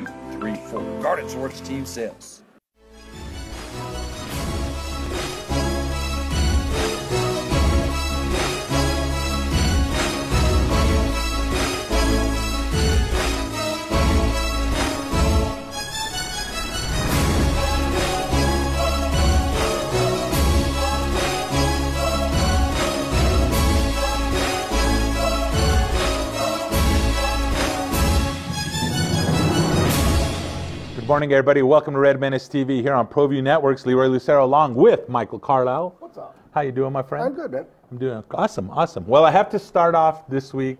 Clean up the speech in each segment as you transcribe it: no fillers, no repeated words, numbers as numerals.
1234. Garden Swords Team Sales. Good morning, everybody. Welcome to RedMenace TV here on Proview Networks. Leroy Lucero along with Michael Carlisle. What's up? How you doing, my friend? I'm good, man. I'm doing awesome, awesome. Well, I have to start off this week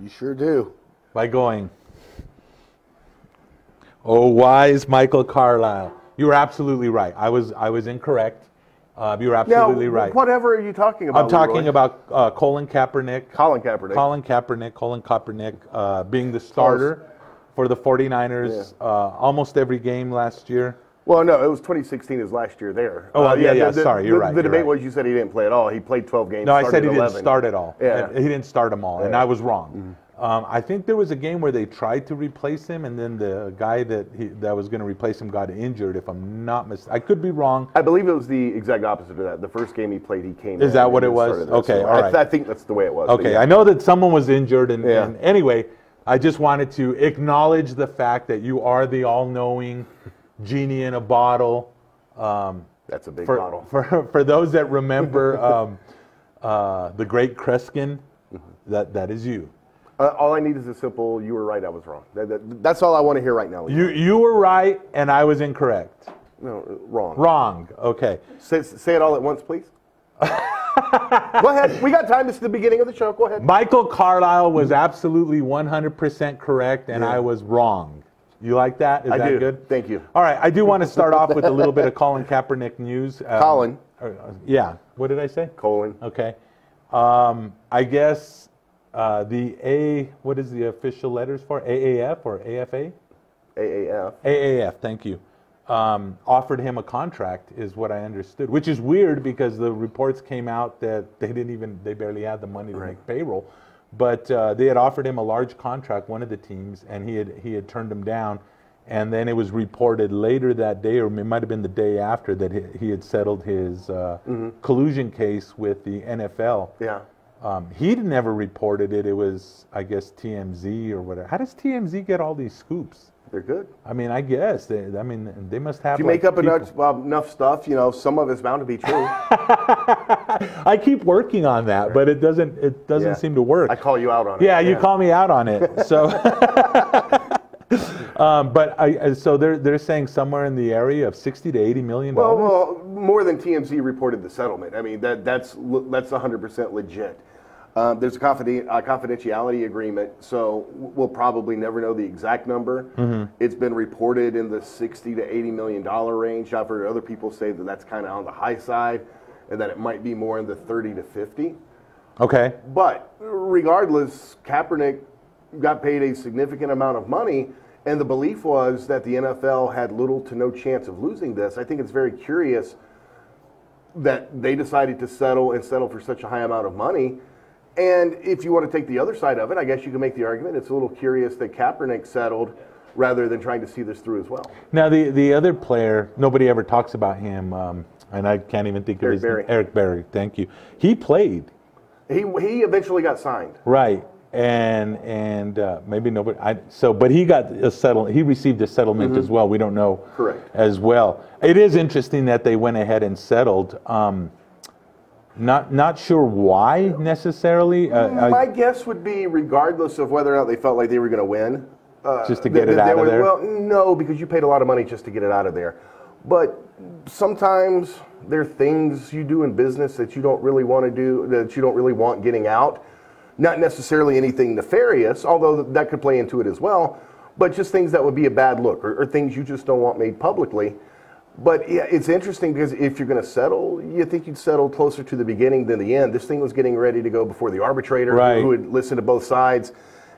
You sure do. by going, oh, wise Michael Carlisle. You were absolutely right. I was incorrect. You were absolutely right. Whatever are you talking about, I'm talking Leroy? about Colin Kaepernick. Colin Kaepernick. Colin Kaepernick being the starter for the 49ers almost every game last year. Well, no, it was 2016 his last year there. Sorry, you're right. The debate was you said he didn't play at all. He played 12 games. No, I said he didn't start at all. Yeah. He didn't start them all, and Yeah. I was wrong. I think there was a game where they tried to replace him, and then the guy that was going to replace him got injured, if I'm not mistaken. I could be wrong. I believe it was the exact opposite of that. The first game he played, he came in. Is that what and it was? started there. Okay, So all right. I think that's the way it was. Okay, Yeah. I know that someone was injured, and Yeah. anyway, I just wanted to acknowledge the fact that you are the all-knowing genie in a bottle. That's a big bottle. For those that remember the great Kreskin, that is you. All I need is a simple, you were right, I was wrong. That's all I want to hear right now. You were right, and I was incorrect. No, wrong. Wrong. Okay. Say it all at once, please. Go ahead. We got time. This is the beginning of the show. Go ahead. Michael Carlisle was absolutely 100% correct, and Yeah. I was wrong. You like that? Is that do. good? Thank you. All right. I do want to start off with a little bit of Colin Kaepernick news. Colin. Yeah. What did I say? Colin. Okay. I guess what is the official letters for? AAF or AFA? AAF. AAF, thank you. Offered him a contract, is what I understood, which is weird because the reports came out that they barely had the money to make payroll, but they had offered him a large contract, one of the teams, and he had turned him down, and then it was reported later that day, or it might have been the day after, that he had settled his collusion case with the NFL. Yeah. He never reported it. It was, I guess, TMZ or whatever. How does TMZ get all these scoops? They're good. I mean, I guess they must have. If you make up enough stuff, some of it's bound to be true. I keep working on that, but it doesn't seem to work. I call you out on it. Yeah, you call me out on it. So, so they're saying somewhere in the area of $60 to $80 million. Well, more than TMZ reported the settlement. I mean, that's 100% legit. There's a confidentiality agreement, so we'll probably never know the exact number. It's been reported in the $60 to $80 million range. I've heard other people say that that's kind of on the high side, and that it might be more in the 30 to 50. Okay. But regardless, Kaepernick got paid a significant amount of money, and the belief was that the NFL had little to no chance of losing this. I think it's very curious that they decided to settle for such a high amount of money. And if you want to take the other side of it, I guess you can make the argument it's a little curious that Kaepernick settled rather than trying to see this through as well. Now, the other player, nobody ever talks about him, and I can't even think of his name. Eric Berry, thank you. He played. He eventually got signed. Right. And maybe nobody. But he got a settlement. He received a settlement as well. We don't know. Correct. As well. It is interesting that they went ahead and settled. Not sure why necessarily. My guess would be, regardless of whether or not they felt like they were going to win, just to get it out of there. Well, no, because you paid a lot of money just to get it out of there. But sometimes there are things you do in business that you don't really want to do, that you don't really want getting out. Not necessarily anything nefarious, although that could play into it as well, but just things that would be a bad look, or things you just don't want made publicly. But yeah, it's interesting because if you're going to settle, you think you'd settle closer to the beginning than the end. This thing was getting ready to go before the arbitrator, who would listen to both sides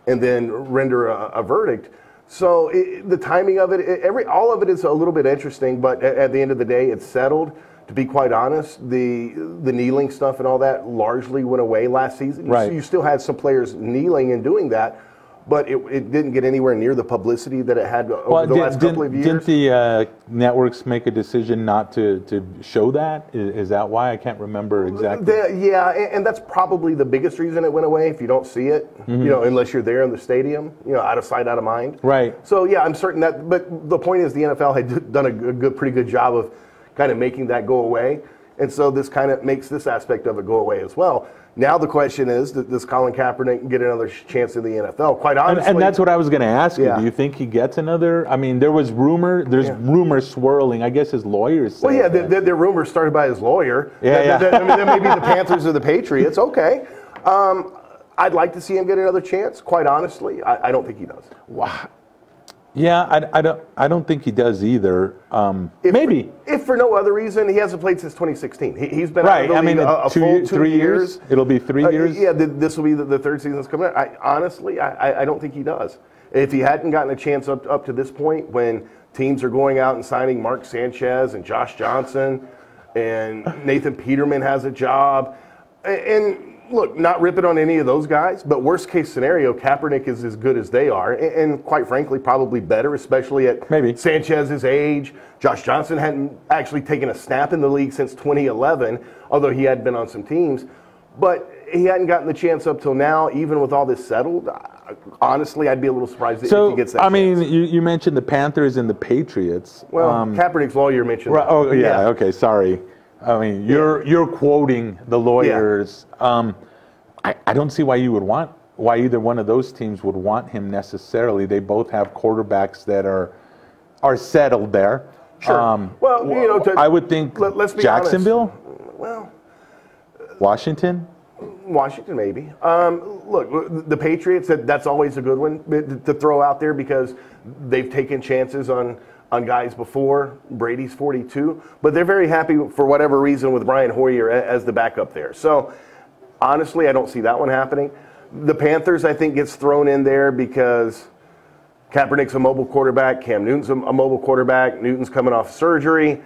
and then render a verdict. So the timing of it, all of it is a little bit interesting, but at the end of the day, it's settled. To be quite honest, the kneeling stuff and all that largely went away last season. Right. You still had some players kneeling and doing that, but it didn't get anywhere near the publicity that it had over the last couple of years. Didn't the networks make a decision not to show that? Is that why? I can't remember exactly. Yeah, and that's probably the biggest reason it went away. If you don't see it, unless you're there in the stadium, out of sight, out of mind. Right. So yeah, I'm certain that. But the point is, the NFL had done a pretty good job of kind of making that go away, and so this kind of makes this aspect of it go away as well. Now the question is, does Colin Kaepernick get another chance in the NFL? Quite honestly. And that's what I was going to ask you. Yeah. Do you think he gets another? I mean, there's rumors swirling. I guess his lawyers say. Well, yeah, the rumors started by his lawyer. Yeah, I mean, that may be the Panthers or the Patriots. Okay. I'd like to see him get another chance. Quite honestly, I don't think he does. Wow. Yeah, I don't think he does either. Maybe if for no other reason, he hasn't played since 2016. He's been right. out of the league a full 2 3 years. It'll be 3 years. Yeah, this will be the third season that's coming out. Honestly, I don't think he does. If he hadn't gotten a chance up to this point, when teams are going out and signing Mark Sanchez and Josh Johnson, and Nathan Peterman has a job, and look, not ripping on any of those guys, but worst case scenario, Kaepernick is as good as they are, and quite frankly, probably better, especially at Sanchez's age. Josh Johnson hadn't actually taken a snap in the league since 2011, although he had been on some teams. But he hadn't gotten the chance up till now, even with all this settled. Honestly, I'd be a little surprised if he gets that chance. mean, you mentioned the Panthers and the Patriots. Well, Kaepernick's lawyer mentioned that. Oh, yeah, okay, sorry. I mean, you're quoting the lawyers. Yeah. I don't see why either one of those teams would want him necessarily. They both have quarterbacks that are settled there. Sure. I would think let's be Jacksonville. Honest. Well, Washington maybe. Look, the Patriots. That's always a good one to throw out there because they've taken chances on guys before. Brady's 42, but they're very happy for whatever reason with Brian Hoyer as the backup there. So honestly, I don't see that one happening. The Panthers, I think, gets thrown in there because Kaepernick's a mobile quarterback. Cam Newton's a mobile quarterback. Newton's coming off surgery.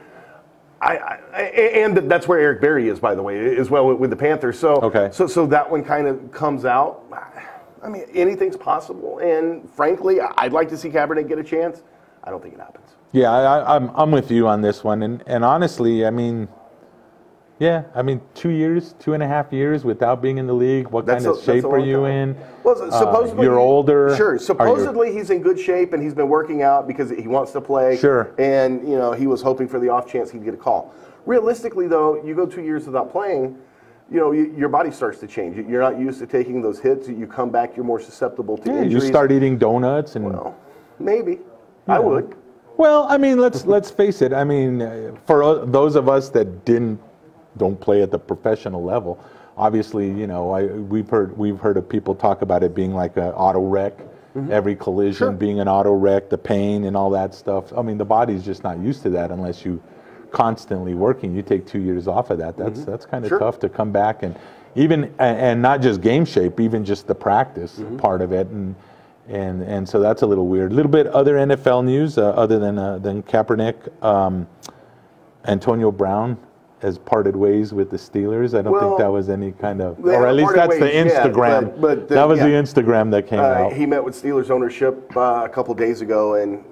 And that's where Eric Berry is, by the way, as well with the Panthers. So that one kind of comes out. I mean, anything's possible. And frankly, I'd like to see Kaepernick get a chance. I don't think it happens. Yeah, I'm with you on this one, and honestly, I mean, 2 years, 2.5 years without being in the league. What kind of shape are you in? Well, supposedly you're older. Sure. Supposedly he's in good shape and he's been working out because he wants to play. Sure. And he was hoping for the off chance he'd get a call. Realistically, though, you go 2 years without playing, your body starts to change. You're not used to taking those hits. You come back, you're more susceptible to injuries. You start eating donuts and. Well, maybe. I would. Well, I mean, let's face it. I mean, for those of us that don't play at the professional level, obviously, we've heard of people talk about it being like an auto wreck. Mm-hmm. Every collision being an auto wreck, the pain and all that stuff. I mean, the body's just not used to that unless you constantly working. You take 2 years off of that. That's kind of tough to come back and not just game shape, even just the practice part of it. And so that's a little weird. A little bit other NFL news other than Kaepernick. Antonio Brown has parted ways with the Steelers. I don't think that was any kind of, or at least that's the Instagram. But that was the Instagram that came out. He met with Steelers ownership a couple days ago, and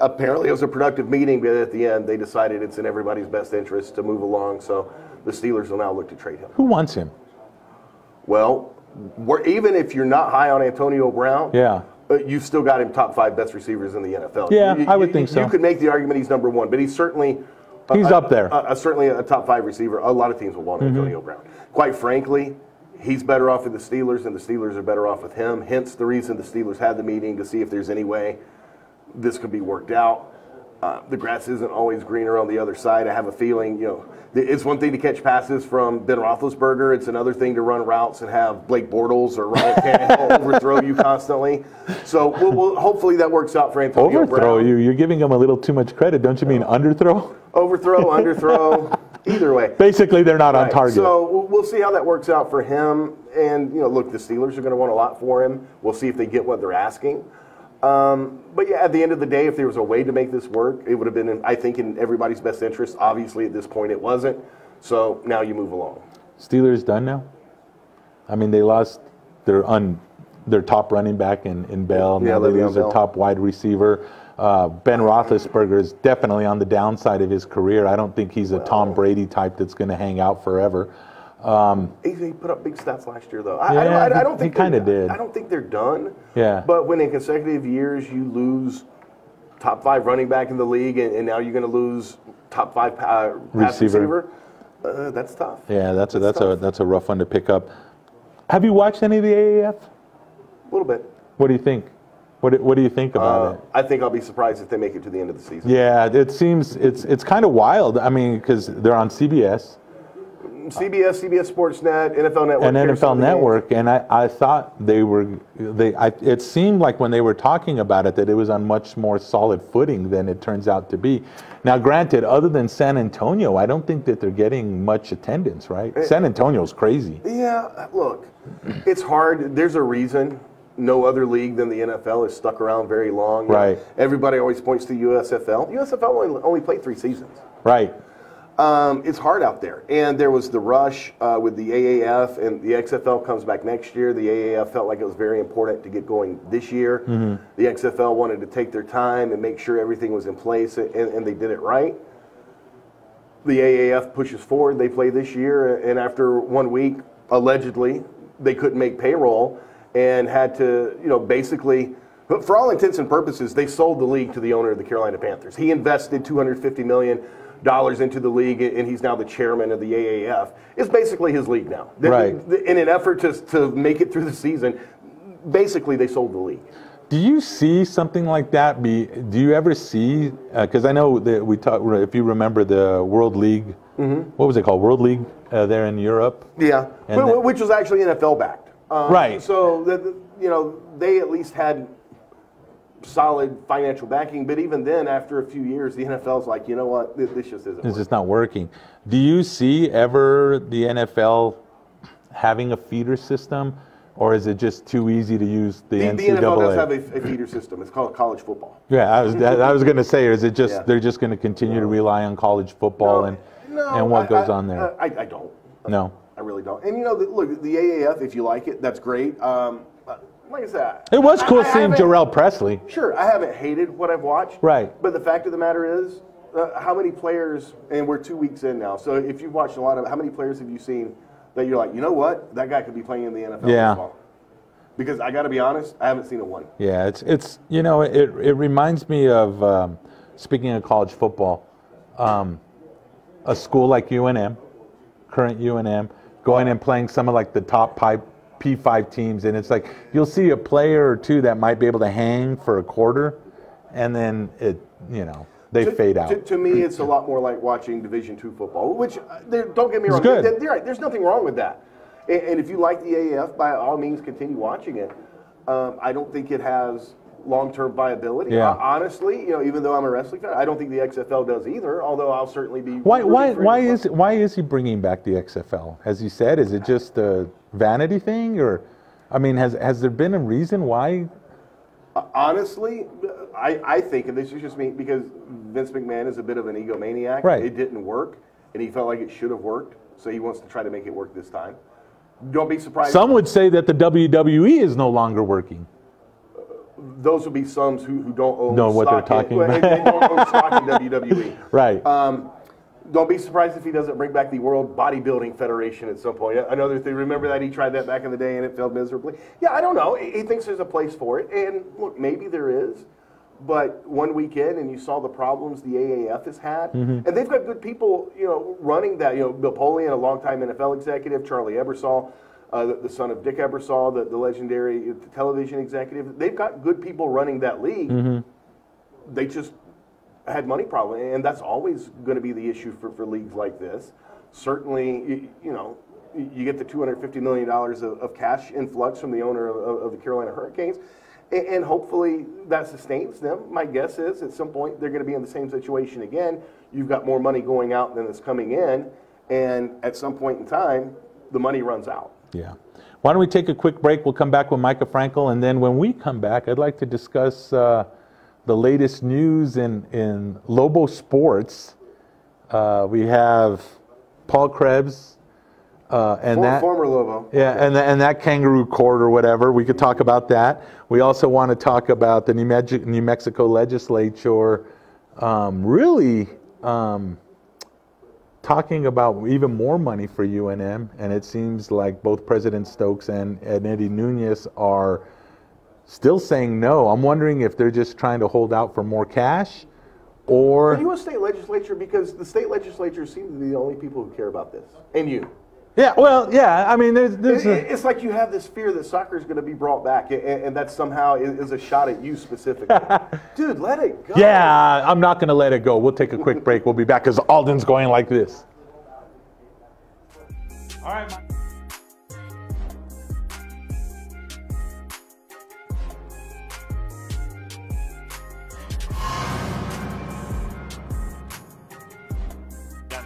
apparently it was a productive meeting. But at the end, they decided it's in everybody's best interest to move along. So the Steelers will now look to trade him. Who wants him? Well, even if you're not high on Antonio Brown, you've still got him top 5 best receivers in the NFL. Yeah, I would think so. You could make the argument he's number 1, but he's certainly up there. Certainly a top 5 receiver. A lot of teams will want Antonio Brown. Quite frankly, he's better off with the Steelers, and the Steelers are better off with him. Hence the reason the Steelers had the meeting to see if there's any way this could be worked out. The grass isn't always greener on the other side. I have a feeling, it's one thing to catch passes from Ben Roethlisberger. It's another thing to run routes and have Blake Bortles or Ryan Tannehill overthrow you constantly. So we'll hopefully that works out for Antonio Overthrow Brown. you? You're giving him a little too much credit. Don't you mean underthrow? Overthrow, underthrow, either way. Basically, they're not on target. So we'll see how that works out for him. And, look, the Steelers are going to want a lot for him. We'll see if they get what they're asking. But yeah, at the end of the day, if there was a way to make this work, it would have been, I think, in everybody's best interest. Obviously, at this point, it wasn't. So now you move along. Steelers done now? I mean, they lost their their top running back in Bell. Yeah, Now they Le'Veon lose their Bell. top wide receiver. Ben Roethlisberger is definitely on the downside of his career. I don't think he's a Tom Brady type that's going to hang out forever. He put up big stats last year, though. Yeah, I don't think he kind of did. I don't think they're done. Yeah. But when in consecutive years you lose top 5 running back in the league, and now you're going to lose top 5 pass receiver, that's tough. Yeah, that's a rough one to pick up. Have you watched any of the AAF? A little bit. What do you think? What do you think about it? I think I'll be surprised if they make it to the end of the season. Yeah, it seems it's kind of wild. I mean, because they're on CBS. CBS Sportsnet, NFL Network. And NFL Network, and I thought it seemed like when they were talking about it that it was on much more solid footing than it turns out to be. Now, granted, other than San Antonio, I don't think that they're getting much attendance, right? San Antonio's crazy. Yeah, look, it's hard. There's a reason no other league than the NFL has stuck around very long. Right. Everybody always points to USFL. USFL only played 3 seasons. Right. It's hard out there. And there was the rush with the AAF, and the XFL comes back next year. The AAF felt like it was very important to get going this year. Mm-hmm. The XFL wanted to take their time and make sure everything was in place, and they did it right. The AAF pushes forward. They play this year, and after 1 week, allegedly, they couldn't make payroll and had to, basically, for all intents and purposes, they sold the league to the owner of the Carolina Panthers. He invested $250 million into the league, and he's now the chairman of the AAF. It's basically his league now. Right. In an effort to make it through the season, basically they sold the league. Do you see something like that? Do you ever see? Because I know that we talked. If you remember the World League, what was it called? World League there in Europe. Yeah, which was actually NFL backed. Right. So they at least had solid financial backing, but even then, after a few years, the NFL's like, you know what, this just isn't. It's just not working. Do you see ever the NFL having a feeder system, or is it just too easy to use the NCAA? The NFL does have a feeder system. It's called college football. Yeah, I was going to say, is it just they're just going to continue to rely on college football and what goes on there? I don't. No. I really don't. And look, the AAF, if you like it, that's great. Like I said, it was cool seeing Jarrell Presley. Sure, I haven't hated what I've watched. Right. But the fact of the matter is, how many players, and we're 2 weeks in now, so if you've watched a lot of, how many players have you seen that you're like, you know what, that guy could be playing in the NFL this fall? Because I got to be honest, I haven't seen a one. Yeah, it's it reminds me of, speaking of college football, a school like UNM, current UNM, going and playing some of like the top P5 teams, and it's like you'll see a player or two that might be able to hang for a quarter, and then they fade out. To me, it's a lot more like watching Division II football, which don't get me wrong, good. There's nothing wrong with that. And if you like the AAF, by all means, continue watching it. I don't think it has long-term viability. Yeah. Honestly, even though I'm a wrestling fan, I don't think the XFL does either. Although I'll certainly be. Why is he bringing back the XFL? Has he said? Is it just a vanity thing, or, I mean, has there been a reason why? Honestly, I think, and this is just me, because Vince McMahon is a bit of an egomaniac. Right. It didn't work, and he felt like it should have worked, so he wants to try to make it work this time. Don't be surprised. Some would say that the WWE is no longer working. Those would be some who don't know what they're talking about. They don't own stock in WWE. Right. Don't be surprised if he doesn't bring back the World Bodybuilding Federation at some point. Another thing, remember that he tried that back in the day and it failed miserably? Yeah, I don't know. He thinks there's a place for it. And look, maybe there is. But 1 weekend, and you saw the problems the AAF has had. Mm-hmm. And they've got good people, running that. Bill Polian, a longtime NFL executive, Charlie Ebersol, the son of Dick Ebersol, the legendary television executive. They've got good people running that league. Mm-hmm. They just had money problem, and that's always going to be the issue for leagues like this. Certainly, you get the $250 million of cash influx from the owner of the Carolina Hurricanes, and hopefully that sustains them. My guess is at some point they're going to be in the same situation again. You've got more money going out than is coming in, and at some point in time, the money runs out. Yeah. Why don't we take a quick break? We'll come back with Micah Frankel, and then when we come back, I'd like to discuss the latest news in Lobo Sports. We have Paul Krebs And that former Lobo. Yeah, and that kangaroo court or whatever, we could talk about that. We also want to talk about the New Mexico legislature really talking about even more money for UNM, and it seems like both President Stokes and Eddie Nunez are still saying no. I'm wondering if they're just trying to hold out for more cash, or... Are you a state legislature? Because the state legislature seem to be the only people who care about this. And you. Yeah, well, yeah, I mean, there's it's like you have this fear that soccer is going to be brought back, and that somehow is a shot at you specifically. Dude, let it go. Yeah, I'm not going to let it go. We'll take a quick break. We'll be back because Alden's going like this. All right, Mike.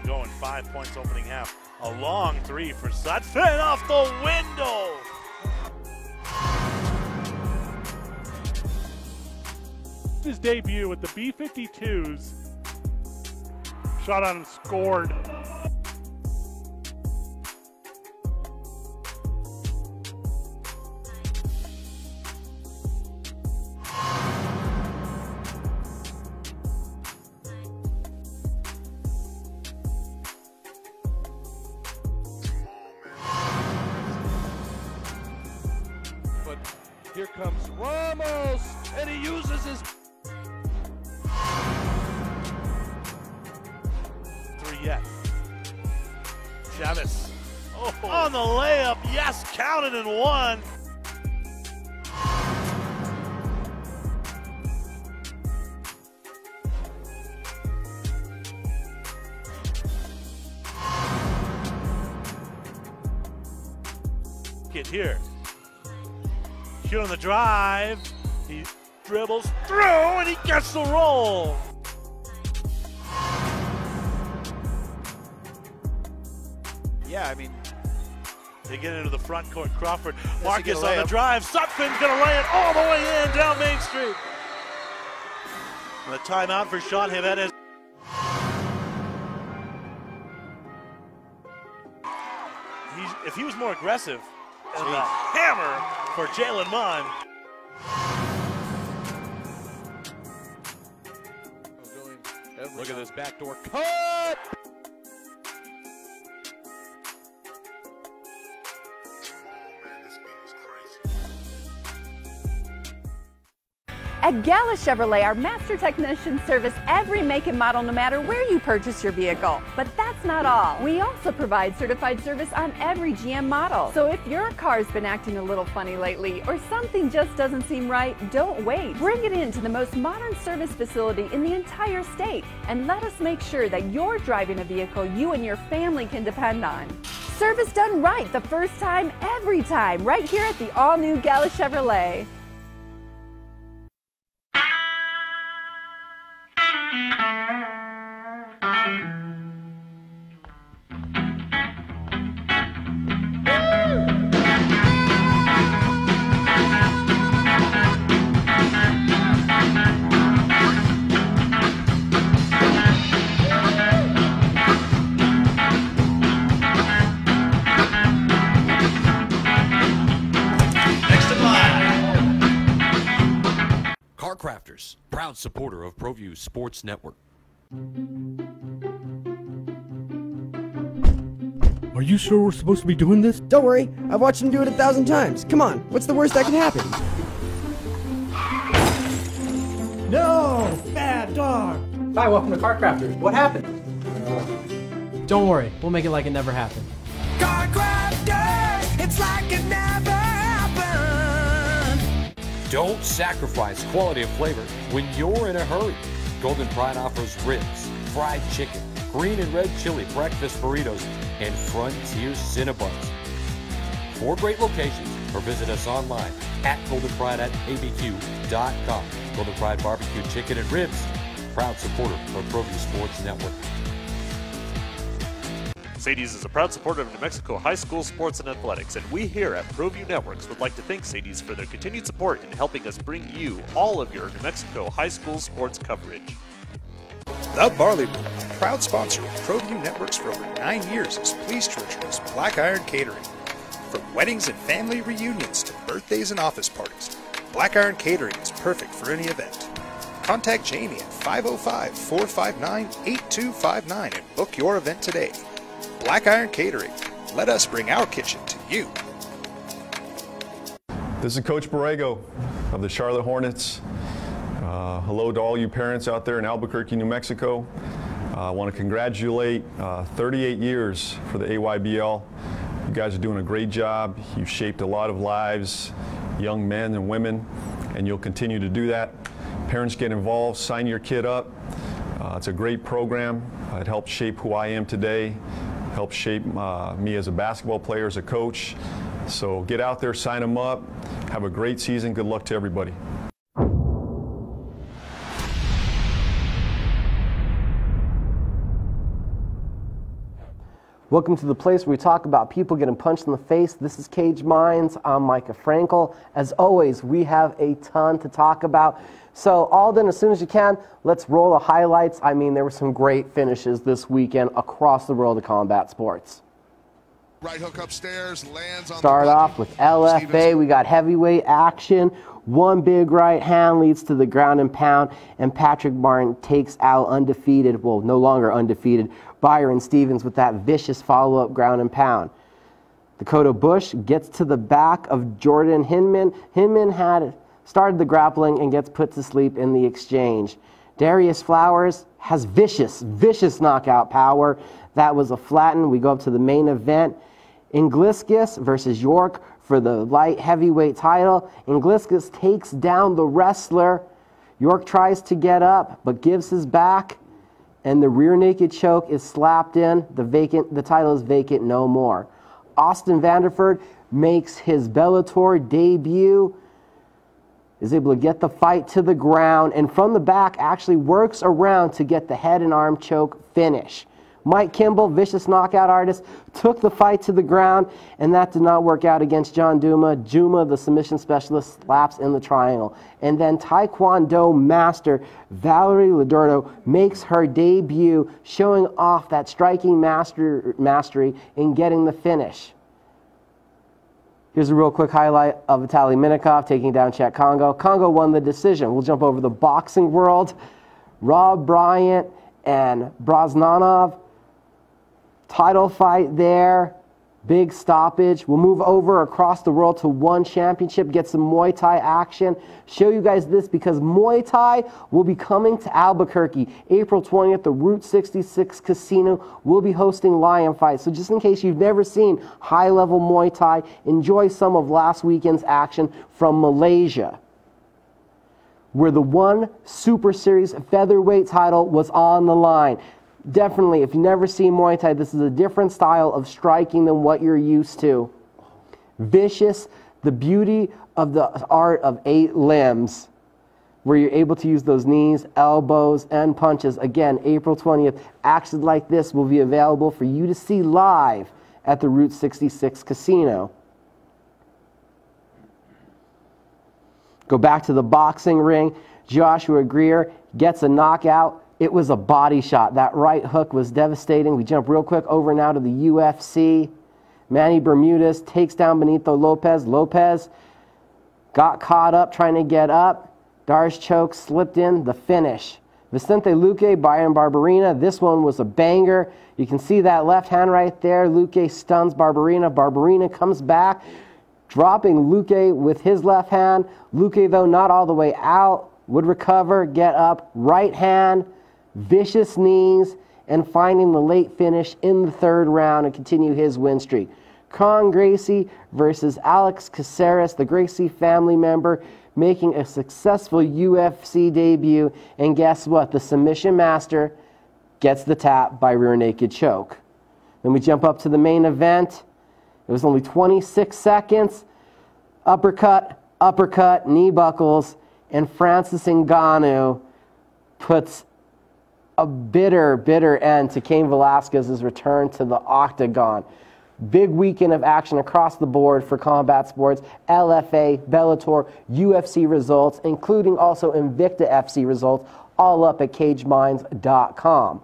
Going 5 points opening half. A long three for Sutphin off the window. His debut with the B-52s. Shot on and scored. Here comes Ramos, and he uses his... Three yet. Chavez. Oh. On the layup, yes, counted and one. Get here. Shoot on the drive, he dribbles through and he gets the roll. Yeah, I mean, they get into the front court. Crawford, Marcus on the drive. Sutphin's gonna lay it all the way in down Main Street. And the timeout for Sean Jimenez. If he was more aggressive, and the hammer for Jalen Munn. Look at this backdoor cut. At Gala Chevrolet, our master technicians service every make and model no matter where you purchase your vehicle. But that's not all. We also provide certified service on every GM model. So if your car's been acting a little funny lately or something just doesn't seem right, don't wait. Bring it into the most modern service facility in the entire state and let us make sure that you're driving a vehicle you and your family can depend on. Service done right the first time, every time, right here at the all-new Gala Chevrolet. Crafters, proud supporter of Proview Sports Network. Are you sure we're supposed to be doing this? Don't worry, I've watched him do it 1,000 times. Come on, what's the worst that can happen? No! Bad dog! Hi, welcome to Car Crafters. What happened? Don't worry, we'll make it like it never happened. Car Crafters, it's like it never happened. Don't sacrifice quality of flavor when you're in a hurry. Golden Pride offers ribs, fried chicken, green and red chili breakfast burritos, and Frontier Cinnabons. 4 great locations, or visit us online at goldenpride@abq.com. Golden Pride Barbecue Chicken and Ribs, proud supporter of Proview Sports Network. Sadie's is a proud supporter of New Mexico high school sports and athletics, and we here at Proview Networks would like to thank Sadie's for their continued support in helping us bring you all of your New Mexico high school sports coverage. The Barley Room, proud sponsor of Proview Networks for over 9 years, is pleased to introduce Black Iron Catering. From weddings and family reunions to birthdays and office parties, Black Iron Catering is perfect for any event. Contact Jamie at 505-459-8259 and book your event today. Black Iron Catering. Let us bring our kitchen to you. This is Coach Borrego of the Charlotte Hornets. Hello to all you parents out there in Albuquerque, New Mexico. I want to congratulate 38 years for the AYBL. You guys are doing a great job. You've shaped a lot of lives, young men and women, and you'll continue to do that. Parents, get involved, sign your kid up. It's a great program. It helped shape who I am today, helped shape me as a basketball player, as a coach. So get out there, sign them up. Have a great season. Good luck to everybody. Welcome to the place where we talk about people getting punched in the face. This is Cage Minds. I'm Micah Frankel. As always, we have a ton to talk about. So Alden, as soon as you can, let's roll the highlights. I mean, there were some great finishes this weekend across the world of combat sports. Right hook upstairs, lands on Start off with LFA. Stevenson. We got heavyweight action. One big right hand leads to the ground and pound, and Patrick Martin takes out undefeated, well, no longer undefeated, Byron Stevens with that vicious follow-up ground and pound. Dakota Bush gets to the back of Jordan Hinman. Hinman had started the grappling and gets put to sleep in the exchange. Darius Flowers has vicious knockout power. That was a flatten. We go up to the main event. Ingliskus versus York for the light heavyweight title. Ingliskus takes down the wrestler. York tries to get up, but gives his back, and the rear naked choke is slapped in. The title is vacant no more. Austin Vanderford makes his Bellator debut, is able to get the fight to the ground, and from the back actually works around to get the head and arm choke finish. Mike Kimball, vicious knockout artist, took the fight to the ground, and that did not work out against John Duma. Juma, the submission specialist, slaps in the triangle. And then Taekwondo master Valerie Lodordo makes her debut, showing off that striking mastery in getting the finish. Here's a real quick highlight of Vitaly Minakov taking down Chet Congo. Congo won the decision. We'll jump over the boxing world. Rob Bryant and Brosnanov. Title fight there, big stoppage. We'll move over across the world to one championship, get some Muay Thai action. Show you guys this because Muay Thai will be coming to Albuquerque. April 20th, the Route 66 Casino will be hosting lion fights. So just in case you've never seen high-level Muay Thai, enjoy some of last weekend's action from Malaysia, where the one Super Series featherweight title was on the line. Definitely, if you've never seen Muay Thai, this is a different style of striking than what you're used to. Vicious, the beauty of the art of 8 limbs, where you're able to use those knees, elbows, and punches. Again, April 20th, action like this will be available for you to see live at the Route 66 Casino. Go back to the boxing ring. Joshua Greer gets a knockout. It was a body shot. That right hook was devastating. We jump real quick over now to the UFC. Manny Bermudez takes down Benito Lopez. Lopez got caught up trying to get up. Darce choke slipped in the finish. Vicente Luque, Brian Barberena. This one was a banger. You can see that left hand right there. Luque stuns Barberena. Barberena comes back, dropping Luque with his left hand. Luque, though, not all the way out, would recover, get up, right hand, vicious knees, and finding the late finish in the 3rd round and continue his win streak. Con Gracie versus Alex Caceres, the Gracie family member, making a successful UFC debut. And guess what? The submission master gets the tap by rear naked choke. Then we jump up to the main event. It was only 26 seconds. Uppercut, uppercut, knee buckles, and Francis Ngannou puts a bitter end to Cain Velasquez's return to the octagon. Big weekend of action across the board for combat sports. LFA, Bellator, UFC results, including also Invicta FC results, all up at cageminds.com.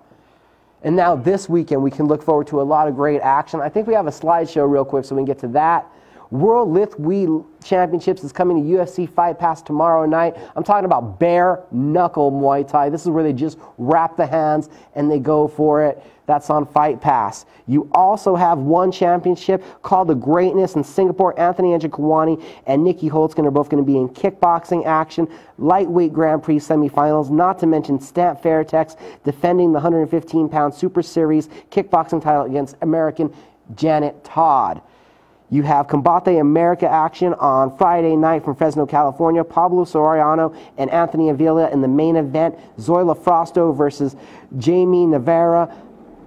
And now this weekend, we can look forward to a lot of great action. I think we have a slideshow real quick so we can get to that. World Lithwei Championships is coming to UFC Fight Pass tomorrow night. I'm talking about bare knuckle Muay Thai. This is where they just wrap the hands and they go for it. That's on Fight Pass. You also have one championship called the Greatness in Singapore. Anthony Njokuani and Nikki Holtzkin are both going to be in kickboxing action. Lightweight Grand Prix semifinals, not to mention Stamp Fairtex defending the 115-pound Super Series kickboxing title against American Janet Todd. You have Combate America action on Friday night from Fresno, California. Pablo Soriano and Anthony Avila in the main event. Zoila Frosto versus Jamie Navarra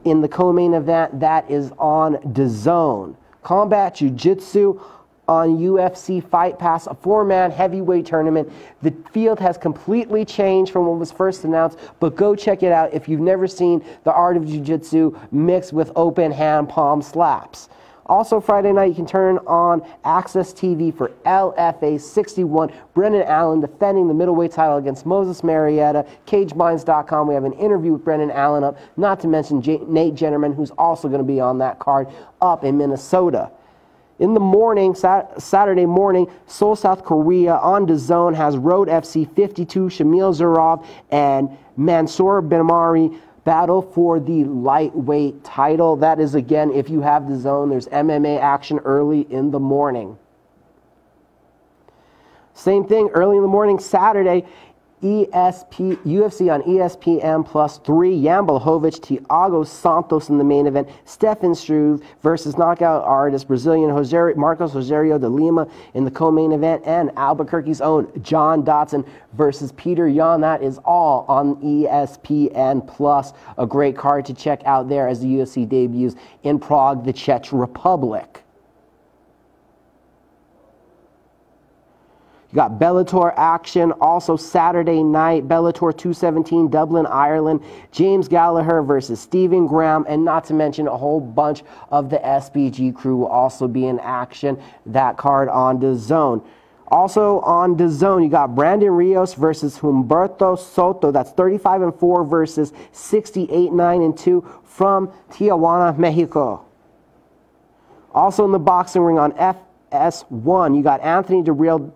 in the co-main event. That is on DAZN. Combat Jiu-Jitsu on UFC Fight Pass, a 4-man heavyweight tournament. The field has completely changed from what was first announced, but go check it out if you've never seen the art of Jiu-Jitsu mixed with open hand palm slaps. Also Friday night, you can turn on Access TV for LFA 61. Brendan Allen defending the middleweight title against Moses Marietta. CageMinds.com. We have an interview with Brendan Allen up, not to mention Nate Jennerman, who's also going to be on that card up in Minnesota. In the morning, Saturday morning, Seoul, South Korea on DAZN has Road FC 52, Shamil Zarov and Mansour Benamari battle for the lightweight title. That is, again, if you have DAZN, there's MMA action early in the morning. Same thing, early in the morning, Saturday, UFC on ESPN Plus 3, Jan Blachowicz, Thiago Santos in the main event, Stefan Struve versus knockout artist Brazilian Marcos Rogério de Lima in the co-main event, and Albuquerque's own John Dodson versus Peter Yan. That is all on ESPN Plus. A great card to check out there as the UFC debuts in Prague, the Czech Republic. You got Bellator action also Saturday night, Bellator 217, Dublin, Ireland. James Gallagher versus Stephen Graham, and not to mention a whole bunch of the SBG crew will also be in action. That card on DAZN. Also on DAZN, you got Brandon Rios versus Humberto Soto. That's 35-4 versus 68-9-2 from Tijuana, Mexico. Also in the boxing ring on FS1, you got Anthony Darrell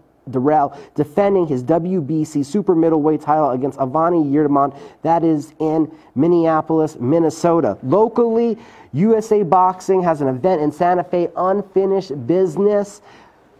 defending his WBC super middleweight title against Avani Yildirim. That is in Minneapolis, Minnesota. Locally, USA Boxing has an event in Santa Fe, Unfinished Business.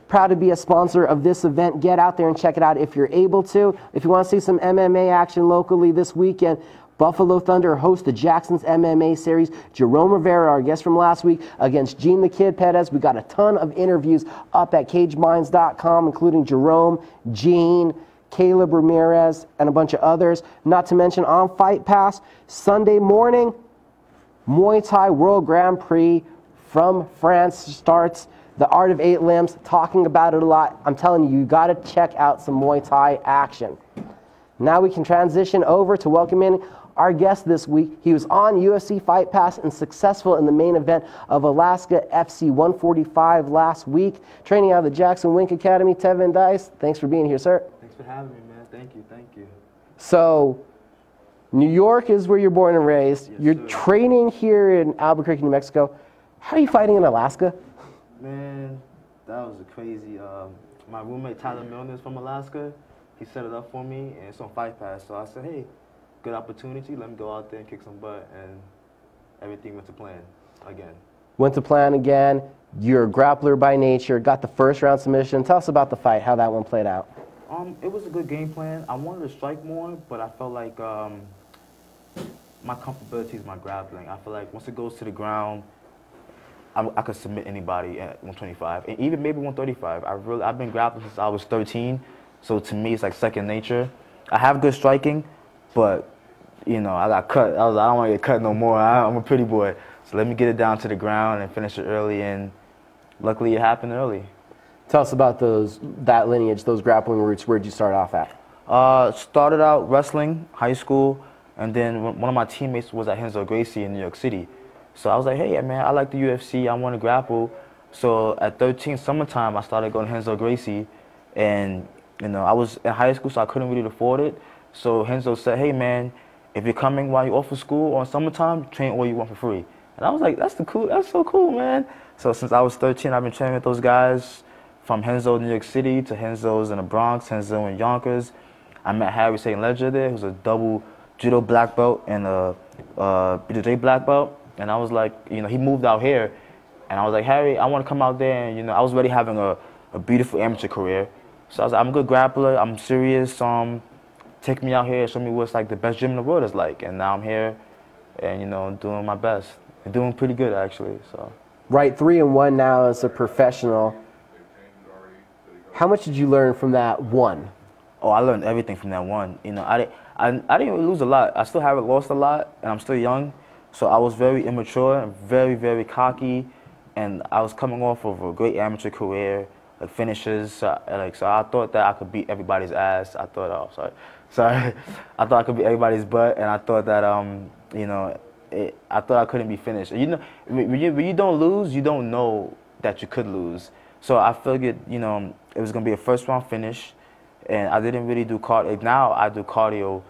Proud to be a sponsor of this event. Get out there and check it out if you're able to. If you want to see some MMA action locally this weekend, Buffalo Thunder host the Jackson's MMA series. Jerome Rivera, our guest from last week, against Gene the Kid Perez. We got a ton of interviews up at CageMinds.com, including Jerome, Gene, Caleb Ramirez, and a bunch of others. Not to mention on Fight Pass, Sunday morning, Muay Thai World Grand Prix from France starts. The Art of 8 Limbs, talking about it a lot. I'm telling you, you got to check out some Muay Thai action. Now we can transition over to welcoming our guest this week. He was on UFC Fight Pass and successful in the main event of Alaska FC 145 last week. Training out of the Jackson Wink Academy, Tevin Dice. Thanks for being here, sir. Thanks for having me, man. Thank you. So, New York is where you're born and raised. Yes, you're sir. training here in Albuquerque, New Mexico. How are you fighting in Alaska? Man, that was a crazy. My roommate Tyler Milner is from Alaska. He set it up for me, and it's on Fight Pass. So I said, hey, good opportunity. Let me go out there and kick some butt, and everything went to plan again. Went to plan again. You're a grappler by nature. Got the first round submission. Tell us about the fight, how that one played out. It was a good game plan. I wanted to strike more, but I felt like my comfortability is my grappling. I feel like once it goes to the ground, I could submit anybody at 125, and even maybe 135. I've been grappling since I was 13, so to me it's like second nature. I have good striking, but you know, I got cut. I don't want to get cut no more. I'm a pretty boy, so let me get it down to the ground and finish it early, and luckily it happened early. Tell us about that lineage, those grappling roots. Where'd you start off at? Started out wrestling, high school, and then one of my teammates was at Renzo Gracie in New York City. So I was like, hey, man, I like the UFC. I want to grapple. So at 13, summertime, I started going to Renzo Gracie. And, you know, I was in high school, so I couldn't really afford it. So Henzo said, hey man, if you're coming while you're off of school or in summertime, train all you want for free. And I was like, that's so cool, man. So since I was 13, I've been training with those guys, from Henzo in New York City to Henzo's in the Bronx, Henzo in Yonkers. I met Harry St. Ledger there, who's a double judo black belt and a BJJ black belt. And I was like, you know, he moved out here. And I was like, Harry, I want to come out there. And, you know, I was already having a beautiful amateur career. So I was like, I'm a good grappler. I'm serious. Take me out here and show me what's like the best gym in the world is like. And now I'm here and, you know, doing my best. And doing pretty good, actually. So. Right, 3-1 now as a professional. How much did you learn from that one? Oh, I learned everything from that one. You know, I didn't really lose a lot. I still haven't lost a lot, and I'm still young. So I was very immature and very, very cocky. And I was coming off of a great amateur career, like finishes. So I thought that I could beat everybody's ass. I thought, I thought I could beat everybody's butt, and I thought that, you know, I thought I couldn't be finished. You know, when you don't lose, you don't know that you could lose. So I figured, you know, it was gonna be a first round finish, and I didn't really do cardio. Now I do cardio,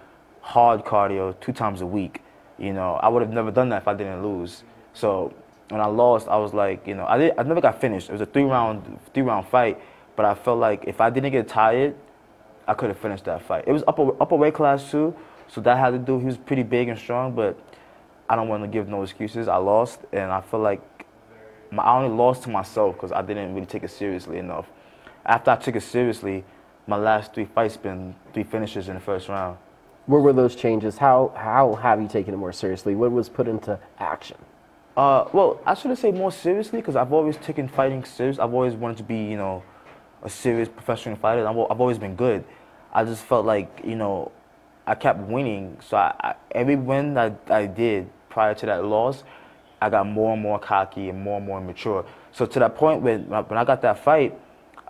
hard cardio, 2 times a week. You know, I would have never done that if I didn't lose. So when I lost, I was like, you know, I never got finished. It was a 3-round fight, but I felt like if I didn't get tired, I could have finished that fight. It was upper weight class too, so that had to do. He was pretty big and strong, but I don't want to give no excuses. I lost, and I feel like I only lost to myself because I didn't really take it seriously enough. After I took it seriously, my last 3 fights been 3 finishes in the first round. Where were those changes? How have you taken it more seriously? What was put into action? Well, I shouldn't say more seriously because I've always taken fighting serious. I've always wanted to be, you know, a serious professional fighter. I've always been good. I just felt like, you know, I kept winning. So every win that I did prior to that loss, I got more and more cocky and more mature. So to that point when I got that fight,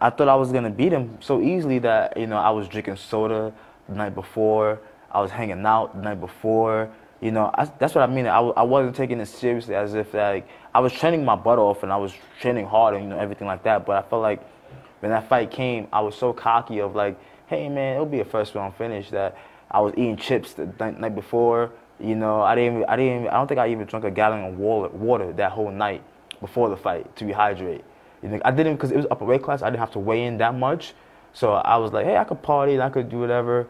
I thought I was gonna beat him so easily that, you know, I was drinking soda the night before, I was hanging out the night before. You know, that's what I mean. I wasn't taking it seriously, as if like I was training my butt off and I was training hard and, you know, everything like that. But I felt like when that fight came, I was so cocky of like, hey man, it'll be a first round finish, that I was eating chips the night before. You know, I don't think I even drank a gallon of water that whole night before the fight to rehydrate. You know, I didn't, because it was upper weight class. I didn't have to weigh in that much, so I was like, hey, I could party and I could do whatever.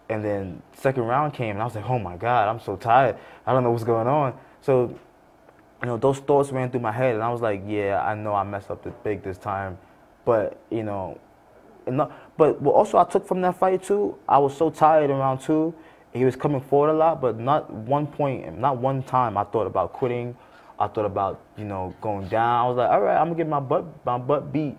And then second round came, and I was like, oh my God, I'm so tired. I don't know what's going on. So, you know, those thoughts ran through my head, and I was like, yeah, I know I messed up big this time, but you know, but what also I took from that fight too, I was so tired in round 2. He was coming forward a lot, but not one time I thought about quitting. I thought about, you know, going down. I was like, all right, I'm gonna get my butt beat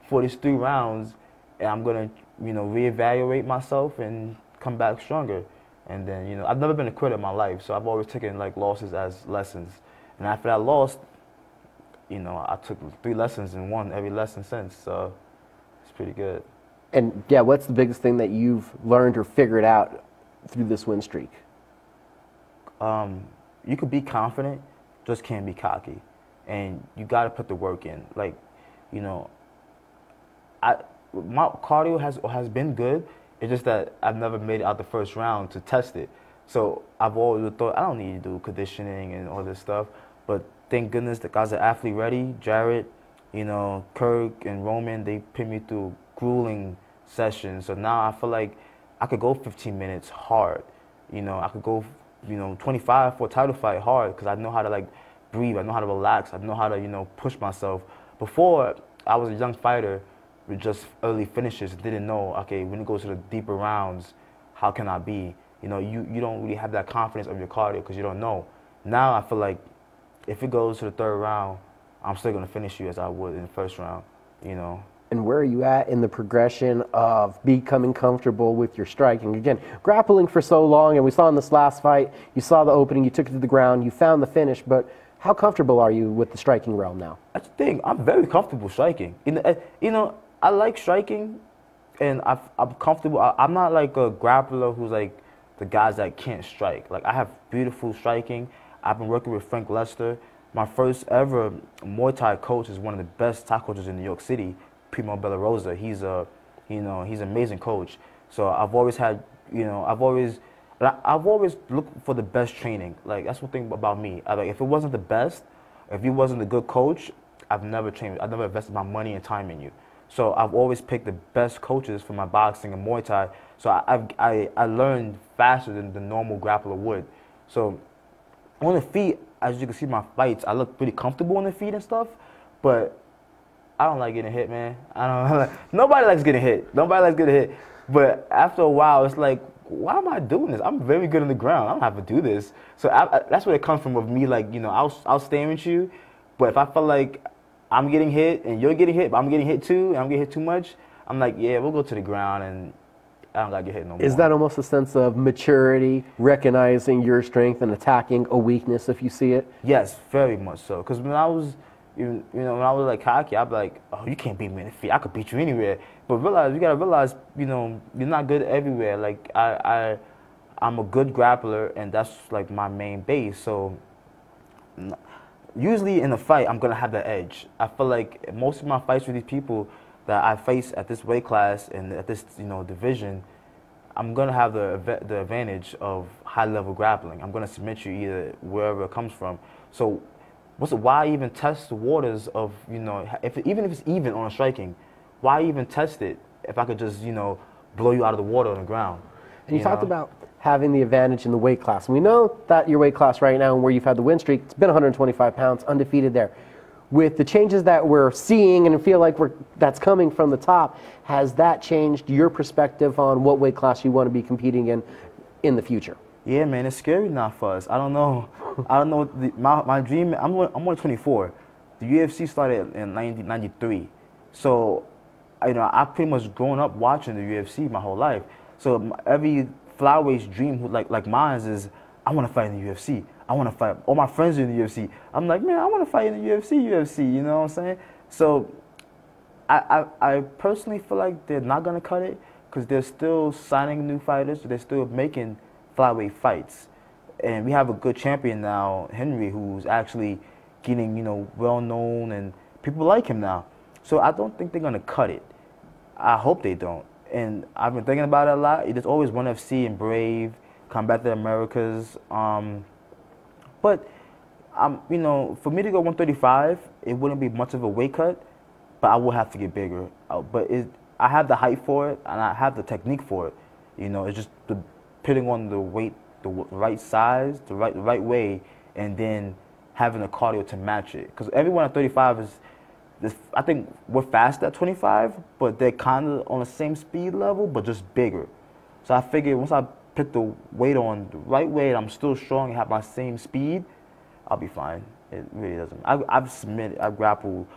for these 3 rounds, and I'm gonna, you know, reevaluate myself and come back stronger. And then, you know, I've never been a quitter in my life, so I've always taken like losses as lessons. And after that loss, you know, I took 3 lessons and won every lesson since. So it's pretty good. And yeah, what's the biggest thing that you've learned or figured out through this win streak? You could be confident, just can't be cocky, and you got to put the work in. Like, you know, my cardio has been good. It's just that I've never made it out the first round to test it. So I've always thought I don't need to do conditioning and all this stuff. But thank goodness the guys are athlete ready. Jared, you know, Kirk and Roman, they put me through grueling sessions. So now I feel like I could go 15 minutes hard. You know, I could go, you know, 25 for a title fight hard, because I know how to like breathe. I know how to relax. I know how to, you know, push myself. Before, I was a young fighter with just early finishes, didn't know, okay, when it goes to the deeper rounds, how can I be? You know, you don't really have that confidence of your cardio because you don't know. Now I feel like if it goes to the 3rd round, I'm still going to finish you as I would in the 1st round, you know. And where are you at in the progression of becoming comfortable with your striking? Again, grappling for so long, and we saw in this last fight, you saw the opening, you took it to the ground, you found the finish, but how comfortable are you with the striking realm now? That's the thing. I'm very comfortable striking. You know, I like striking, and I'm comfortable. I'm not like a grappler who's like the guys that can't strike. Like, I have beautiful striking. I've been working with Frank Lester. My first ever Muay Thai coach is one of the best Thai coaches in New York City, Primo Bellarosa. He's an amazing coach. So I've always had you know, I've always looked for the best training. Like, that's one thing about me. If it wasn't the best, if you wasn't a good coach, I've never trained. I've never invested my money and time in you. So I've always picked the best coaches for my boxing and Muay Thai. So I learned faster than the normal grappler would. So on the feet, as you can see my fights, I look pretty comfortable on the feet and stuff, but I don't like getting hit, man. Nobody likes getting hit. Nobody likes getting hit. But after a while, it's like, why am I doing this? I'm very good on the ground. I don't have to do this. So that's where it comes from, of me, like, you know, I'll stand with you, but if I feel like I'm getting hit and you're getting hit, but I'm getting hit too, and I'm getting hit too much, I'm like, yeah, we'll go to the ground, and I don't got to get hit no more. Is that almost a sense of maturity, recognizing your strength and attacking a weakness if you see it? Yes, very much so. Because when I was, when I was like cocky, I'd be like, oh, you can't beat me in the feet. I could beat you anywhere. But you gotta realize, you know, you're not good everywhere. Like I'm a good grappler, and that's like my main base. So usually in a fight, I'm gonna have the edge. I feel like most of my fights with these people that I face at this weight class and at this, you know, division, I'm gonna have the advantage of high level grappling. I'm gonna submit you either wherever it comes from. So why even test the waters of, you know, even if it's even on a striking, why even test it if I could just, you know, blow you out of the water on the ground? And you talked about having the advantage in the weight class. And we know that your weight class right now and where you've had the win streak, it's been 125 pounds, undefeated there. With the changes that we're seeing and feel like that's coming from the top, has that changed your perspective on what weight class you want to be competing in the future? Yeah, man, it's scary now for us. I don't know. My dream, I'm only 24. The UFC started in 1993. So, you know, I've pretty much grown up watching the UFC my whole life. So every flyweights dream, like mine, is I want to fight in the UFC. I want to fight. All my friends are in the UFC. I'm like, man, I want to fight in the UFC, you know what I'm saying? So I personally feel like they're not going to cut it because they're still signing new fighters. They're still making flyweight fights. And we have a good champion now, Henry, who's actually getting, you know, well-known, and people like him now. So I don't think they're going to cut it. I hope they don't. And I've been thinking about it a lot. There's always ONE FC and Brave, Combat the Americas. But, you know, for me to go 135, it wouldn't be much of a weight cut, but I will have to get bigger. But I have the height for it, and I have the technique for it. You know, it's just putting on the weight, the right size, the right way, and then having the cardio to match it. Because everyone at 35 is, I think we're fast at 25, but they're kind of on the same speed level, but just bigger. So I figured once I put the weight on the right way and I'm still strong and have my same speed, I'll be fine. It really doesn't. I grapple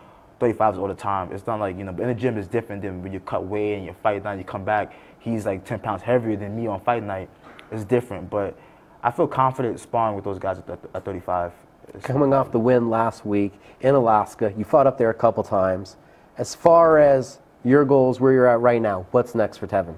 35s all the time. It's not like, you know, in the gym it's different than when you cut weight and you fight night, you come back, he's like 10 pounds heavier than me on fight night. It's different, but I feel confident sparring with those guys at 35. Coming off the win last week in Alaska, you fought up there a couple times. As far as your goals, where you're at right now, what's next for Tevin?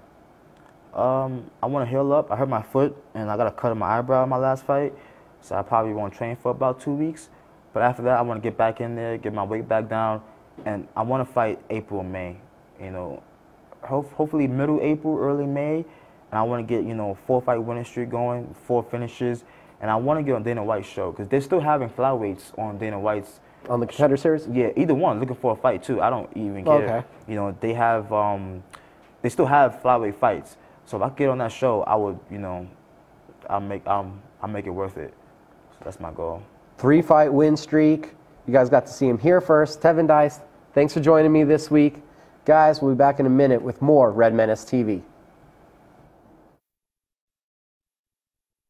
I want to heal up. I hurt my foot, and I got a cut on my eyebrow in my last fight, so I probably won't train for about 2 weeks. But after that, I want to get back in there, get my weight back down, and I want to fight April or May. You know, hopefully middle April, early May, and I want to get, you know, 4-fight winning streak going, 4 finishes. And I want to get on Dana White's show because they're still having flyweights on Dana White's. On the Contender Series? Yeah, either one. Looking for a fight too. I don't even care. Okay. You know, they have, they still have flyweight fights. So if I get on that show, I would, you know, I'll make it worth it. So that's my goal. 3-fight win streak. You guys got to see him here first. Tevin Dice, thanks for joining me this week. Guys, we'll be back in a minute with more RedMenace TV.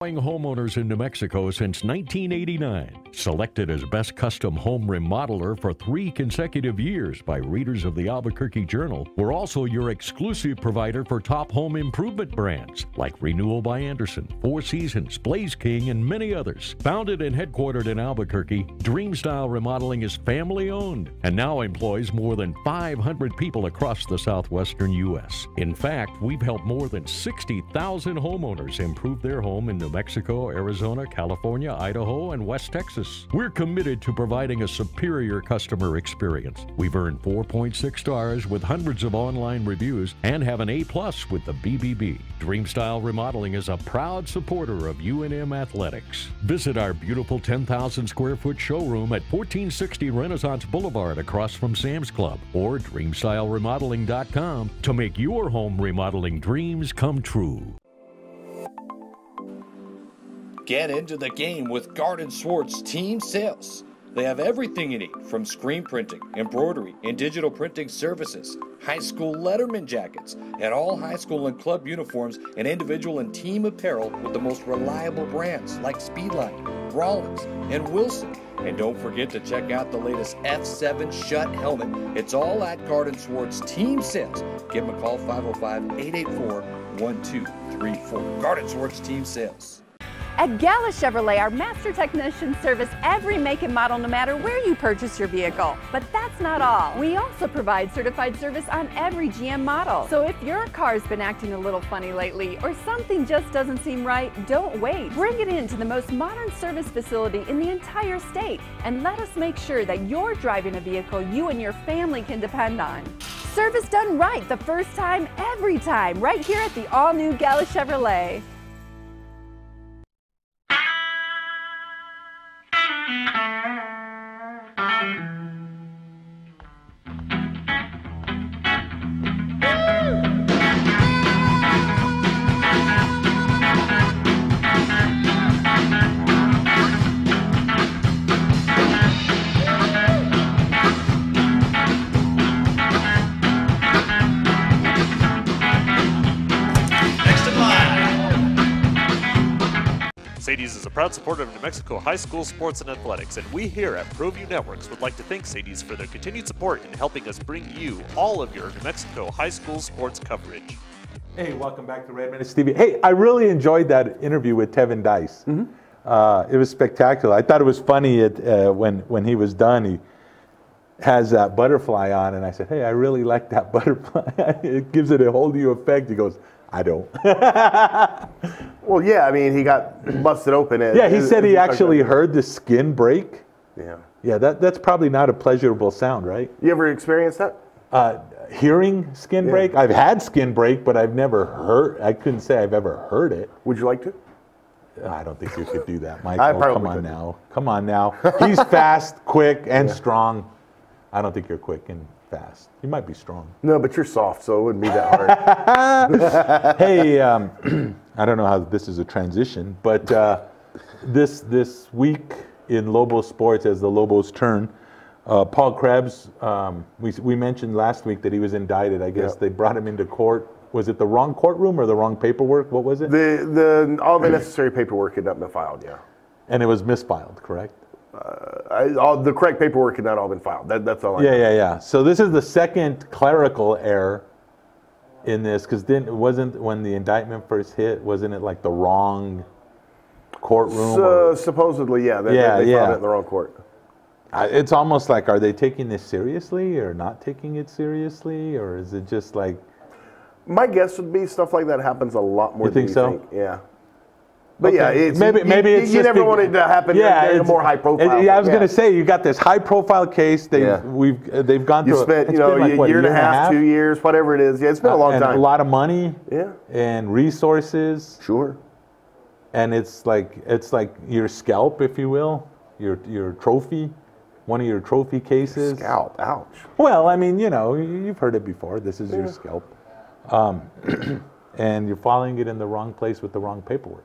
Homeowners in New Mexico since 1989. Selected as Best Custom Home Remodeler for 3 consecutive years by readers of the Albuquerque Journal. We're also your exclusive provider for top home improvement brands like Renewal by Anderson, 4 Seasons, Blaze King, and many others. Founded and headquartered in Albuquerque, Dream Style Remodeling is family owned and now employs more than 500 people across the southwestern U.S. In fact, we've helped more than 60,000 homeowners improve their home in New Mexico, Arizona, California, Idaho, and West Texas. We're committed to providing a superior customer experience. We've earned 4.6 stars with hundreds of online reviews and have an A+ with the BBB. Dreamstyle Remodeling is a proud supporter of UNM Athletics. Visit our beautiful 10,000 square foot showroom at 1460 Renaissance Boulevard across from Sam's Club, or dreamstyleremodeling.com to make your home remodeling dreams come true. Get into the game with Garden Swartz Team Sales. They have everything you need, from screen printing, embroidery, and digital printing services, high school letterman jackets, and all high school and club uniforms, and individual and team apparel with the most reliable brands like Speedline, Rawlins, and Wilson. And don't forget to check out the latest F7 Shut helmet. It's all at Garden Swartz Team Sales. Give them a call, 505-884-1234. Garden Swartz Team Sales. At Gala Chevrolet, our master technicians service every make and model no matter where you purchase your vehicle. But that's not all. We also provide certified service on every GM model. So if your car's been acting a little funny lately or something just doesn't seem right, don't wait. Bring it into the most modern service facility in the entire state and let us make sure that you're driving a vehicle you and your family can depend on. Service done right the first time, every time, right here at the all-new Gala Chevrolet. Sadie's is a proud supporter of New Mexico high school sports and athletics, and we here at Proview Networks would like to thank Sadie's for their continued support in helping us bring you all of your New Mexico high school sports coverage. Hey, welcome back to RedMenace TV. Hey, I really enjoyed that interview with Tevin Dice. It was spectacular. I thought it was funny when he was done. He has that butterfly on, and I said, hey, I really like that butterfly. It gives it a whole new effect. He goes, I don't. Well, yeah, I mean, he got busted open. Yeah, he said he actually heard the skin break. Yeah. Yeah, that's probably not a pleasurable sound, right? You ever experienced that? Hearing skin break? I've had skin break, but I've never heard. I couldn't say I've ever heard it. Would you like to? I don't think you could do that, Michael. I probably Come on could. now. Come on now. He's fast, quick, and strong. I don't think you're quick and fast. You might be strong. No, but you're soft, so it wouldn't be that hard. Hey, I don't know how this is a transition, but this week in Lobo Sports, as the Lobos turn, Paul Krebs, we mentioned last week that he was indicted. I guess they brought him into court. Was it the wrong courtroom or the wrong paperwork? What was it? All the necessary paperwork had not been filed, yeah. And it was misfiled, correct? The correct paperwork had not all been filed. That's all I know. Yeah. So this is the second clerical error in this, because wasn't when the indictment first hit, wasn't it like the wrong courtroom? Supposedly, yeah. They filed it in the wrong court. It's almost like, are they taking this seriously or not taking it seriously, or is it just like? My guess would be stuff like that happens a lot more than you think. Yeah. But okay. yeah, maybe it's you never wanted to happen. Yeah, it's more high profile. Yeah, I was going to say, you got this high profile case. They've gone through. You spent a year and a half, 2 years, whatever it is. Yeah, it's been a long time. A lot of money. Yeah. And resources. Sure. And it's like your scalp, if you will, your trophy, one of your trophy cases. Scalp, ouch. Well, I mean, you've heard it before. This is your scalp, and you're filing it in the wrong place with the wrong paperwork.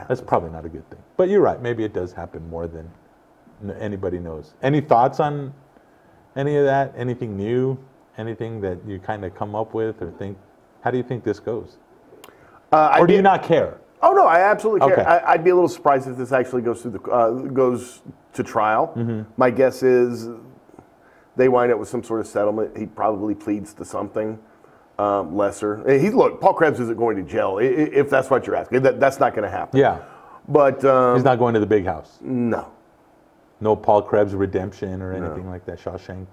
That's probably not a good thing. But you're right. Maybe it does happen more than anybody knows. Any thoughts on any of that? Anything new? Anything that you kind of come up with or think? How do you think this goes? Or do you not care? Oh no, I absolutely care. Okay. I'd be a little surprised if this actually goes through goes to trial. Mm-hmm. My guess is they wind up with some sort of settlement. He probably pleads to something. Lesser. Look, Paul Krebs isn't going to jail, if that's what you're asking. That's not going to happen. Yeah. But he's not going to the big house. No. No Paul Krebs redemption or anything like that. Shawshank.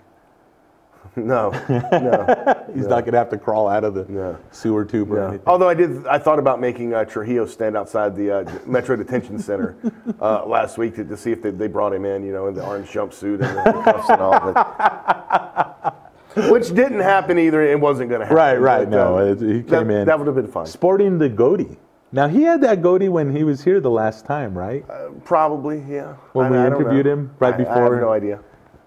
No, no. He's not going to have to crawl out of the sewer tube or anything. Although I thought about making Trujillo stand outside the Metro Detention Center last week to see if they brought him in, in the orange jumpsuit and the cuffs and all. Which didn't happen either. It wasn't going to happen. Right. No, he came in. That would have been fun. Sporting the goatee. Now, he had that goatee when he was here the last time, right? Probably, yeah. When we interviewed him right before. I have no idea.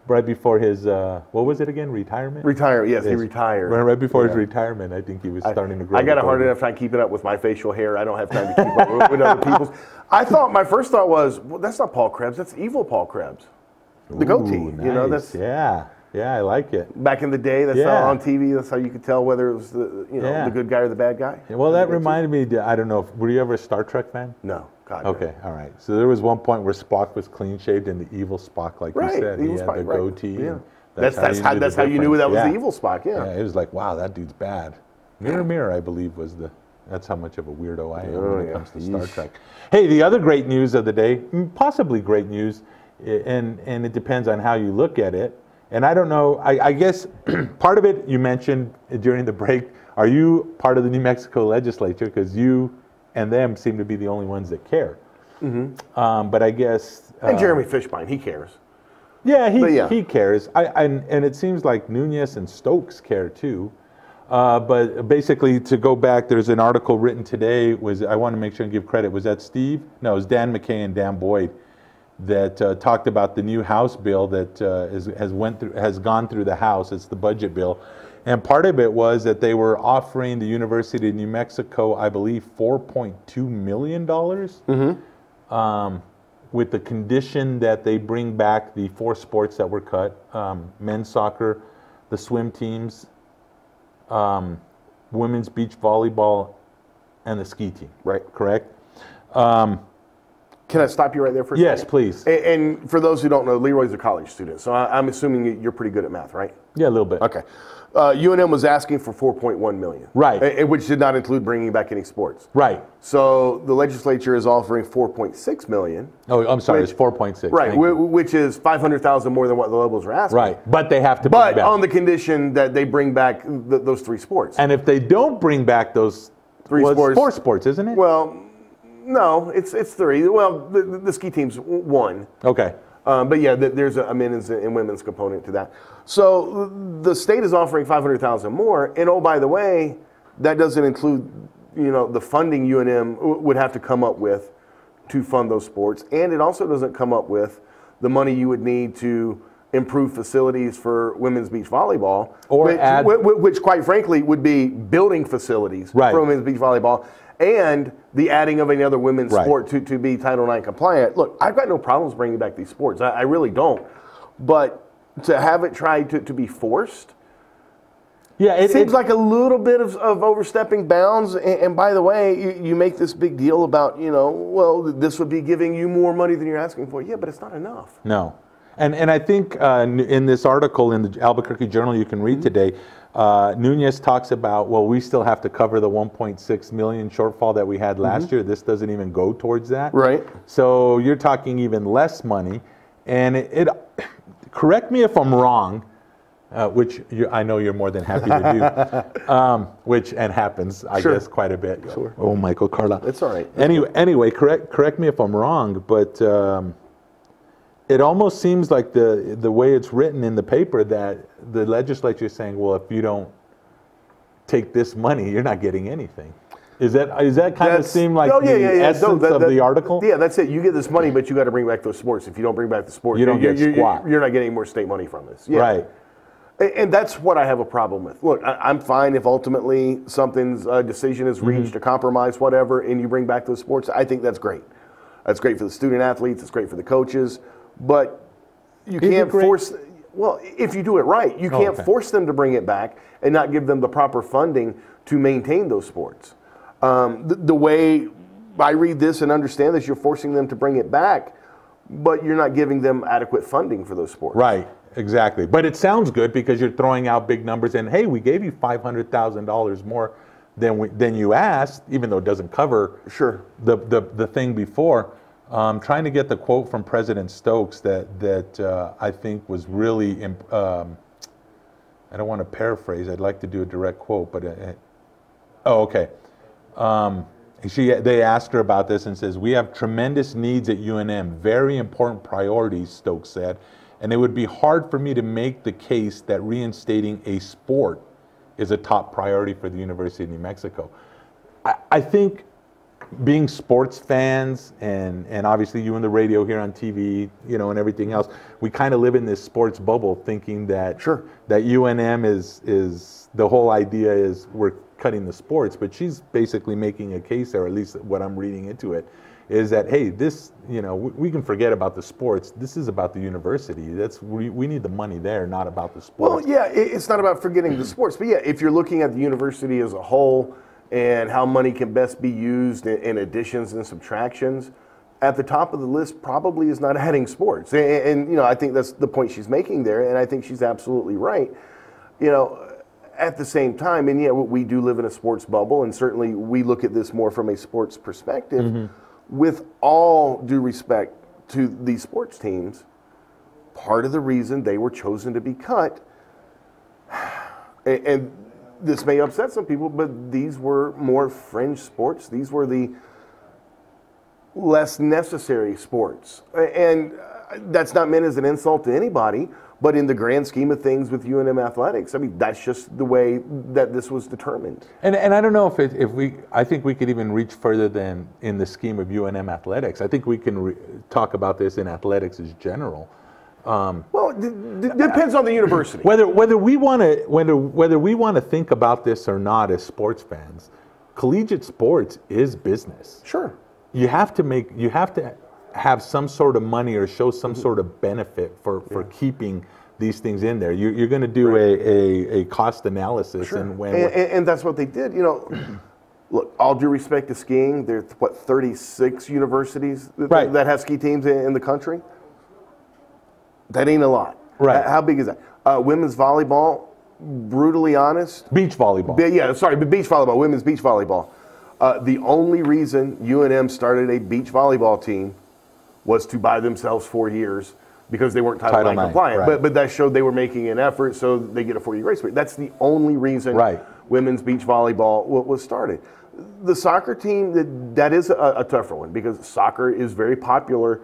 Right before his, what was it again? Retirement? Yes, he retired. Right before his retirement, I think he was starting to grow. I got a hard enough time keeping up with my facial hair. I don't have time to keep up with other people's. My first thought was, well, that's not Paul Krebs. That's evil Paul Krebs. The goatee. Nice. Yeah, I like it. Back in the day, that's how on TV, that's how you could tell whether it was the good guy or the bad guy. Yeah, well, that reminded me, I don't know, were you ever a Star Trek fan? No. God, okay, all right. So there was one point where Spock was clean shaved and the evil Spock, like you said, he had the goatee. Yeah. That's how you knew that was the evil Spock, yeah. It was like, wow, that dude's bad. Mirror, I believe, was that's how much of a weirdo I am when it comes to Star Trek. Hey, the other great news of the day, possibly great news, and it depends on how you look at it. And I don't know, I guess part of it you mentioned during the break, are you part of the New Mexico legislature? Because you and them seem to be the only ones that care. Mm-hmm. But I guess... and Jeremy Fishbein, he cares. Yeah, he cares. And it seems like Nunez and Stokes care too. But basically, to go back, there's an article written today, I want to make sure and give credit, was that Steve? No, it was Dan McKay and Dan Boyd that talked about the new House bill that has gone through the House. It's the budget bill. And part of it was that they were offering the University of New Mexico, I believe, $4.2 million with the condition that they bring back the 4 sports that were cut, men's soccer, the swim teams, women's beach volleyball, and the ski team. Right. Correct? Can I stop you right there for a second? Yes, please. And for those who don't know, Leroy's a college student, so I'm assuming you're pretty good at math, right? Yeah, a little bit. Okay. UNM was asking for $4.1 million. Right. Which did not include bringing back any sports. Right. So the legislature is offering $4.6 million. Oh, I'm sorry, it's 4.6. Right, which is $500,000 more than what the Lobos are asking. Right, but they have to bring back. But on the condition that they bring back those 3 sports. And if they don't bring back those 3 sports. It's 4 sports, isn't it? Well, no, it's 3. Well, the ski team's 1. Okay. But yeah, there's a men's and women's component to that. So the state is offering $500,000 more, and oh, by the way, that doesn't include, the funding UNM would have to come up with to fund those sports, and it also doesn't come up with the money you would need to improve facilities for women's beach volleyball, which quite frankly would be building facilities for women's beach volleyball, and the adding of another women's sport to be Title IX compliant. Look, I've got no problems bringing back these sports. I really don't. But to have it tried to be forced, it seems like a little bit of overstepping bounds. And by the way, you make this big deal about, well, this would be giving you more money than you're asking for. Yeah, but it's not enough. No. And I think in this article in the Albuquerque Journal you can read today, Nunez talks about, well, we still have to cover the 1.6 million shortfall that we had last year. This doesn't even go towards that. Right. So you're talking even less money. And it correct me if I'm wrong, which I know you're more than happy to do, which happens, I guess, quite a bit. Sure. Oh, Michael, Carla. It's all right. Anyway, correct me if I'm wrong, but it almost seems like the way it's written in the paper that the legislature is saying, well, if you don't take this money, you're not getting anything. Is that kind of seem like the essence of the article? Yeah, that's it. You get this money, but you got to bring back those sports. If you don't bring back the sports, you don't get squat. You're not getting more state money from this. Yeah. Right. And that's what I have a problem with. Look, I'm fine if ultimately something's decision is reached, a compromise, whatever, and you bring back those sports. I think that's great. That's great for the student athletes. It's great for the coaches. But you can't force. Well, if you do it right, you can't force them to bring it back and not give them the proper funding to maintain those sports. The way I read this and understand this, you're forcing them to bring it back, but you're not giving them adequate funding for those sports. Right, exactly. But it sounds good because you're throwing out big numbers and, hey, we gave you $500,000 more than you asked, even though it doesn't cover the thing before. Trying to get the quote from President Stokes that I think was really I don't want to paraphrase. I'd like to do a direct quote, but oh, okay. They asked her about this and says, "We have tremendous needs at UNM, very important priorities," Stokes said, "and it would be hard for me to make the case that reinstating a sport is a top priority for the University of New Mexico." I think being sports fans and obviously you and the radio here on TV, and everything else, we kind of live in this sports bubble thinking that that UNM is the whole idea is we're cutting the sports, but she's basically making a case there, at least what I'm reading into it, is that, hey, this, we can forget about the sports. This is about the university. We need the money there, not about the sports. Well, yeah, it's not about forgetting the sports, but yeah, if you're looking at the university as a whole and how money can best be used in additions and subtractions, at the top of the list probably is not adding sports. And I think that's the point she's making there, and I think she's absolutely right. At the same time, and yeah, we do live in a sports bubble, and certainly we look at this more from a sports perspective. Mm-hmm. With all due respect to these sports teams, part of the reason they were chosen to be cut, and this may upset some people, but these were more fringe sports. These were the less necessary sports. And that's not meant as an insult to anybody, but in the grand scheme of things with UNM athletics, I mean, that's just the way that this was determined. And I don't know I think we could even reach further than in the scheme of UNM athletics. I think we can talk about this in athletics as general. Well, it depends on the university. Whether we want to think about this or not as sports fans, collegiate sports is business. Sure. You have to have some sort of money or show some sort of benefit for keeping these things in there. You're going to do a cost analysis. Sure. And that's what they did. Look, all due respect to skiing, there's 36 universities that have ski teams in the country? That ain't a lot. Right. How big is that? Women's volleyball, brutally honest. Beach volleyball. Beach volleyball, women's beach volleyball. The only reason UNM started a beach volleyball team was to buy themselves 4 years because they weren't Title IX compliant. Right. But that showed they were making an effort, so they get a 4-year grace period. That's the only reason women's beach volleyball was started. The soccer team, that is a tougher one because soccer is very popular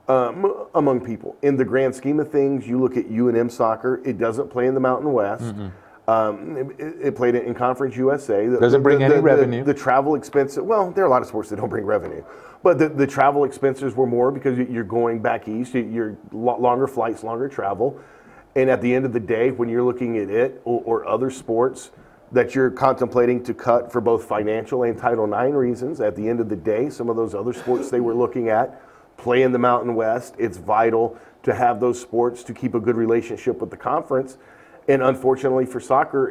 among people. In the grand scheme of things, you look at UNM soccer, it doesn't play in the Mountain West. Mm-hmm. It played in Conference USA. Doesn't bring any revenue. The travel expenses, well, there are a lot of sports that don't bring revenue. But the travel expenses were more because you're going back east, you're longer flights, longer travel. And at the end of the day, when you're looking at it or other sports that you're contemplating to cut for both financial and Title IX reasons, at the end of the day, some of those other sports they were looking at play in the Mountain West. It's vital to have those sports to keep a good relationship with the conference. And unfortunately for soccer,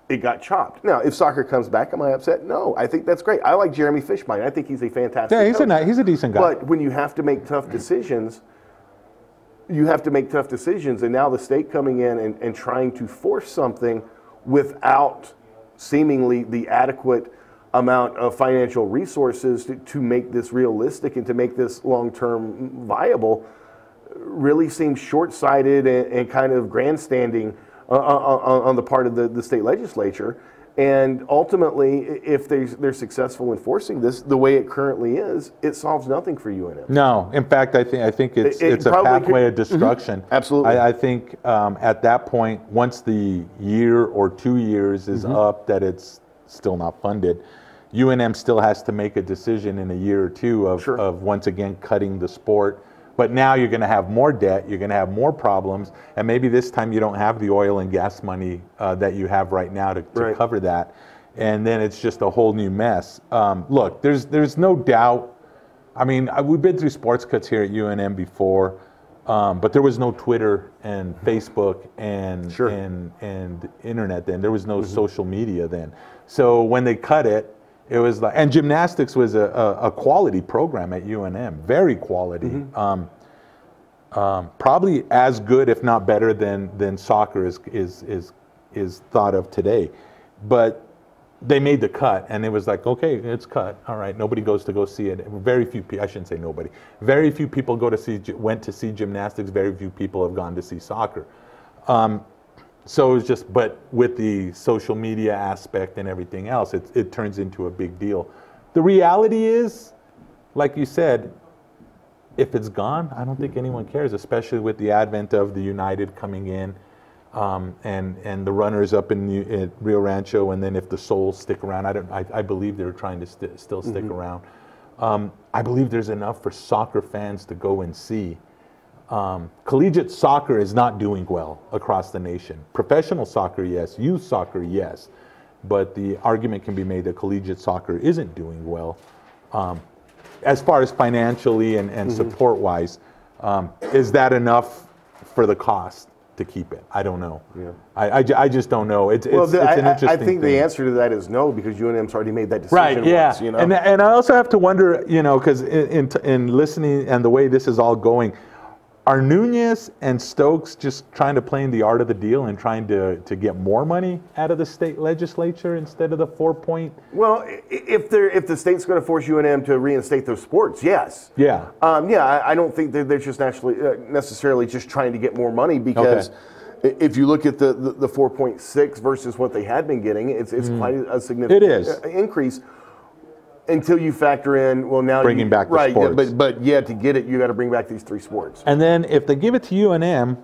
it got chopped. Now, if soccer comes back, am I upset? No, I think that's great. I like Jeremy Fishbein. I think he's a fantastic coach. He's a decent guy. But when you have to make tough decisions, and now the state coming in and trying to force something without seemingly the adequate amount of financial resources to make this realistic and to make this long-term viable really seems short-sighted and kind of grandstanding on the part of the state legislature. And ultimately, if they're successful in forcing this the way it currently is, it solves nothing for UNM. No, in fact, I think it's a pathway of destruction. Mm-hmm. Absolutely. I think at that point, once the year or 2 years is up that it's still not funded, UNM still has to make a decision in a year or two of once again cutting the sport. But now you're going to have more debt, you're going to have more problems, and maybe this time you don't have the oil and gas money that you have right now to cover that. And then it's just a whole new mess. Look, there's no doubt. I mean, we've been through sports cuts here at UNM before, but there was no Twitter and Facebook and internet then. There was no social media then. So when they cut it, it was like, and gymnastics was a quality program at UNM, very quality. Probably as good, if not better, than soccer is thought of today. But they made the cut, and it was like, okay, it's cut. All right, nobody goes to go see it. Very few people, I shouldn't say nobody. Very few people went to see gymnastics. Very few people have gone to see soccer. So it's just, but with the social media aspect and everything else, it turns into a big deal. The reality is, like you said, if it's gone, I don't think anyone cares, especially with the advent of the United coming in, and the runners up in Rio Rancho, and then if the Souls stick around, I believe they're trying to still stick around. I believe there's enough for soccer fans to go and see. Collegiate soccer is not doing well across the nation. Professional soccer, yes. Youth soccer, yes. But the argument can be made that collegiate soccer isn't doing well. As far as financially and support-wise, is that enough for the cost to keep it? I don't know. Yeah. I just don't know. It's an interesting I think thing. the answer to that is no, because UNM's already made that decision right, yeah. once, you know? And I also have to wonder, you know, because in listening and the way this is all going, are Nunez and Stokes just trying to play in the art of the deal and trying to get more money out of the state legislature instead of the 4-point? Well, if the state's going to force UNM to reinstate those sports, yes. Yeah. I don't think they're just necessarily just trying to get more money, because if you look at the 4.6 versus what they had been getting, it's quite a significant increase. Until you factor in, well, now bringing back the sports. But to get it, you got to bring back these 3 sports. And then if they give it to UNM,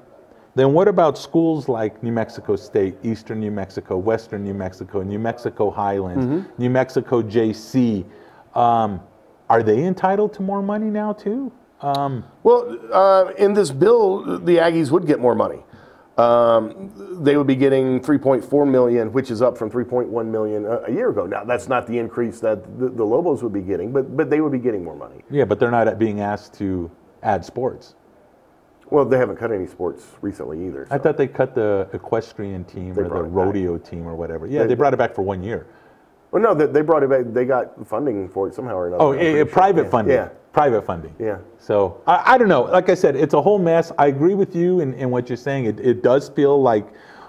then what about schools like New Mexico State, Eastern New Mexico, Western New Mexico Highlands, New Mexico JC? Are they entitled to more money now too? In this bill, the Aggies would get more money. They would be getting $3.4 million, which is up from $3.1 million a year ago. Now, that's not the increase that the Lobos would be getting, but they would be getting more money. Yeah, but they're not being asked to add sports. Well, they haven't cut any sports recently either. So. I thought they cut the equestrian team or the rodeo team or whatever. Yeah, they brought it back for 1 year. Well, no, they brought it back. They got funding for it somehow or another. Oh, private funding. Yeah. Private funding. Yeah. So I don't know. Like I said, it's a whole mess. I agree with you in what you're saying. It does feel like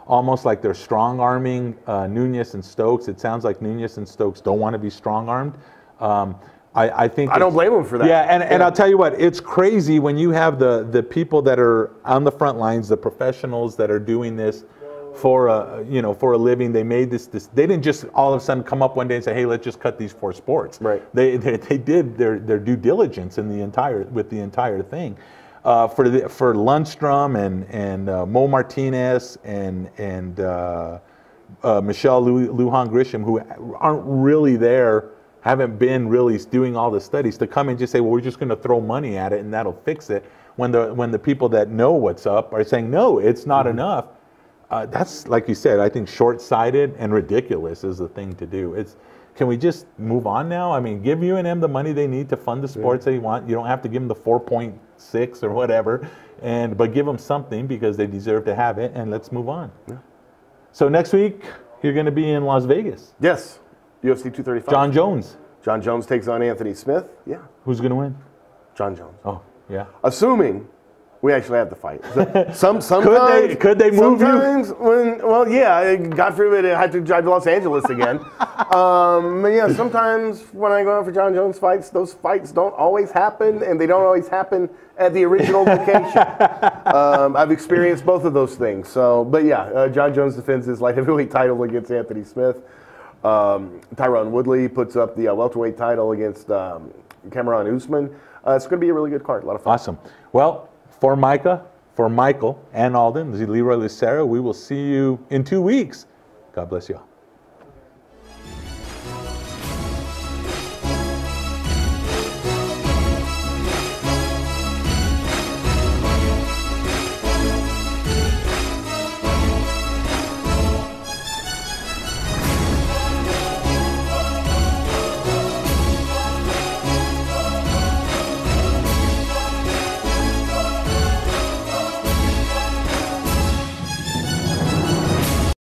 almost like they're strong-arming Nunez and Stokes. It sounds like Nunez and Stokes don't want to be strong-armed. I think I don't blame them for that. Yeah, and I'll tell you what, it's crazy when you have the people that are on the front lines, the professionals that are doing this for a living. They made this. They didn't just all of a sudden come up one day and say, "Hey, let's just cut these 4 sports." Right. They did their due diligence in the entire thing. For Lundstrom and Mo Martinez and Michelle Lujan Grisham, who aren't really there, haven't been really doing all the studies, to come and just say, "Well, we're just going to throw money at it and that'll fix it." When the people that know what's up are saying, "No, it's not enough." That's, like you said, I think short-sighted and ridiculous is the thing to do. Can we just move on now? I mean, give UNM the money they need to fund the sports they want. You don't have to give them the 4.6 or whatever, but give them something because they deserve to have it, and let's move on. Yeah. So next week, you're going to be in Las Vegas. Yes, UFC 235. John Jones. John Jones takes on Anthony Smith. Yeah. Who's going to win? John Jones. Oh, yeah. Assuming we actually have the fight. Sometimes could they move you? God forbid I had to drive to Los Angeles again. Sometimes when I go out for John Jones fights, those fights don't always happen, and they don't always happen at the original location. I've experienced both of those things. So, John Jones defends his light heavyweight title against Anthony Smith. Tyron Woodley puts up the welterweight title against Cameron Usman. It's going to be a really good card. A lot of fun. Awesome. Well, for Micah, for Michael, and Alden, this is Leroy Lucero. We will see you in 2 weeks. God bless you all.